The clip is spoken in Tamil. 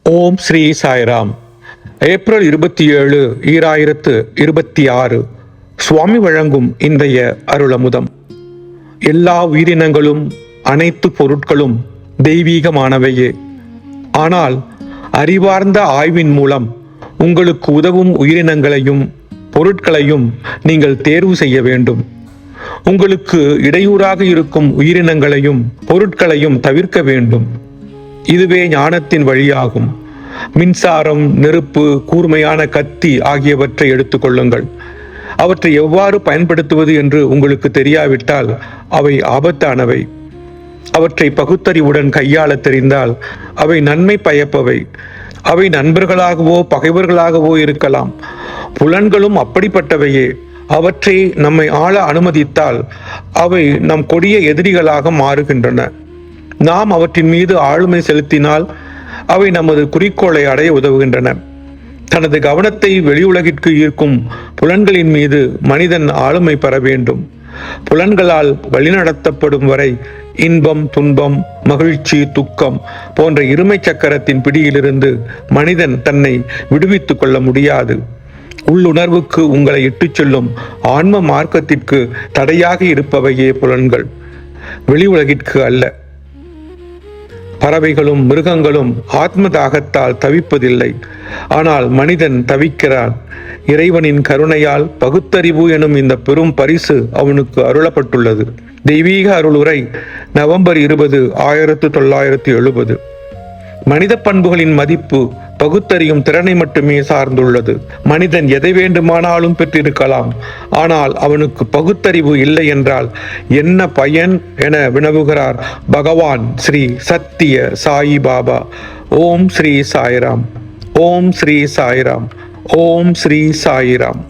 ஓம் ஸ்ரீ சாய்ராம். ஏப்ரல் 27, 2026 சுவாமி வழங்கும் இன்றைய அருளமுதம். எல்லா உயிரினங்களும் அனைத்து பொருட்களும் தெய்வீகமானவையே. ஆனால் அறிவார்ந்த ஆய்வின் மூலம் உங்களுக்கு உதவும் உயிரினங்களையும் பொருட்களையும் நீங்கள் தேர்வு செய்ய வேண்டும். உங்களுக்கு இடையூறாக இருக்கும் உயிரினங்களையும் பொருட்களையும் தவிர்க்க வேண்டும். இதுவே ஞானத்தின் வழியாகும். மின்சாரம், நெருப்பு, கூர்மையான கத்தி ஆகியவற்றை எடுத்துக்கொள்ளுங்கள். அவற்றை எவ்வாறு பயன்படுத்துவது என்று உங்களுக்கு தெரியாவிட்டால் அவை ஆபத்தானவை. அவற்றை பகுத்தறிவுடன் கையாள தெரிந்தால் அவை நன்மை பயப்பவை. அவை நண்பர்களாகவோ பகைவர்களாகவோ இருக்கலாம். புலன்களும் அப்படிப்பட்டவையே. அவற்றை நம்மை ஆள அனுமதித்தால் அவை நம் கொடிய எதிரிகளாக மாறுகின்றன. நாம் அவற்றின் மீது ஆளுமை செலுத்தினால் அவை நமது குறிக்கோளை அடைய உதவுகின்றன. தனது கவனத்தை வெளியுலகிற்கு ஈர்க்கும் புலன்களின் மீது மனிதன் ஆளுமை பெற வேண்டும். புலன்களால் வழிநடத்தப்படும் வரை இன்பம், துன்பம், மகிழ்ச்சி, துக்கம் போன்ற இருமை சக்கரத்தின் பிடியிலிருந்து மனிதன் தன்னை விடுவித்துக் கொள்ள முடியாது. உள்ளுணர்வுக்கு உங்களை இட்டுச் செல்லும் ஆன்ம மார்க்கத்திற்கு தடையாக இருப்பவையே புலன்கள், வெளி உலகிற்கு அல்ல. பறவைகளும் மிருகங்களும் ஆத்ம தாகத்தால் தவிப்பதில்லை. ஆனால் மனிதன் தவிக்கிறான். இறைவனின் கருணையால் பகுத்தறிவு எனும் இந்த பெரும் பரிசு அவனுக்கு அருளப்பட்டுள்ளது. தெய்வீக அருளுரை, நவம்பர் 20, 1970. மனித பண்புகளின் மதிப்பு பகுத்தறியும் திறனை மட்டுமே சார்ந்துள்ளது. மனிதன் எதை வேண்டுமானாலும் பெற்றிருக்கலாம். ஆனால் அவனுக்கு பகுத்தறிவு இல்லை என்றால் என்ன பயன் என வினவுகிறார் பகவான் ஸ்ரீ சத்திய சாயி பாபா. ஓம் ஸ்ரீ சாய்ராம். ஓம் ஸ்ரீ சாய்ராம். ஓம் ஸ்ரீ சாய்ராம்.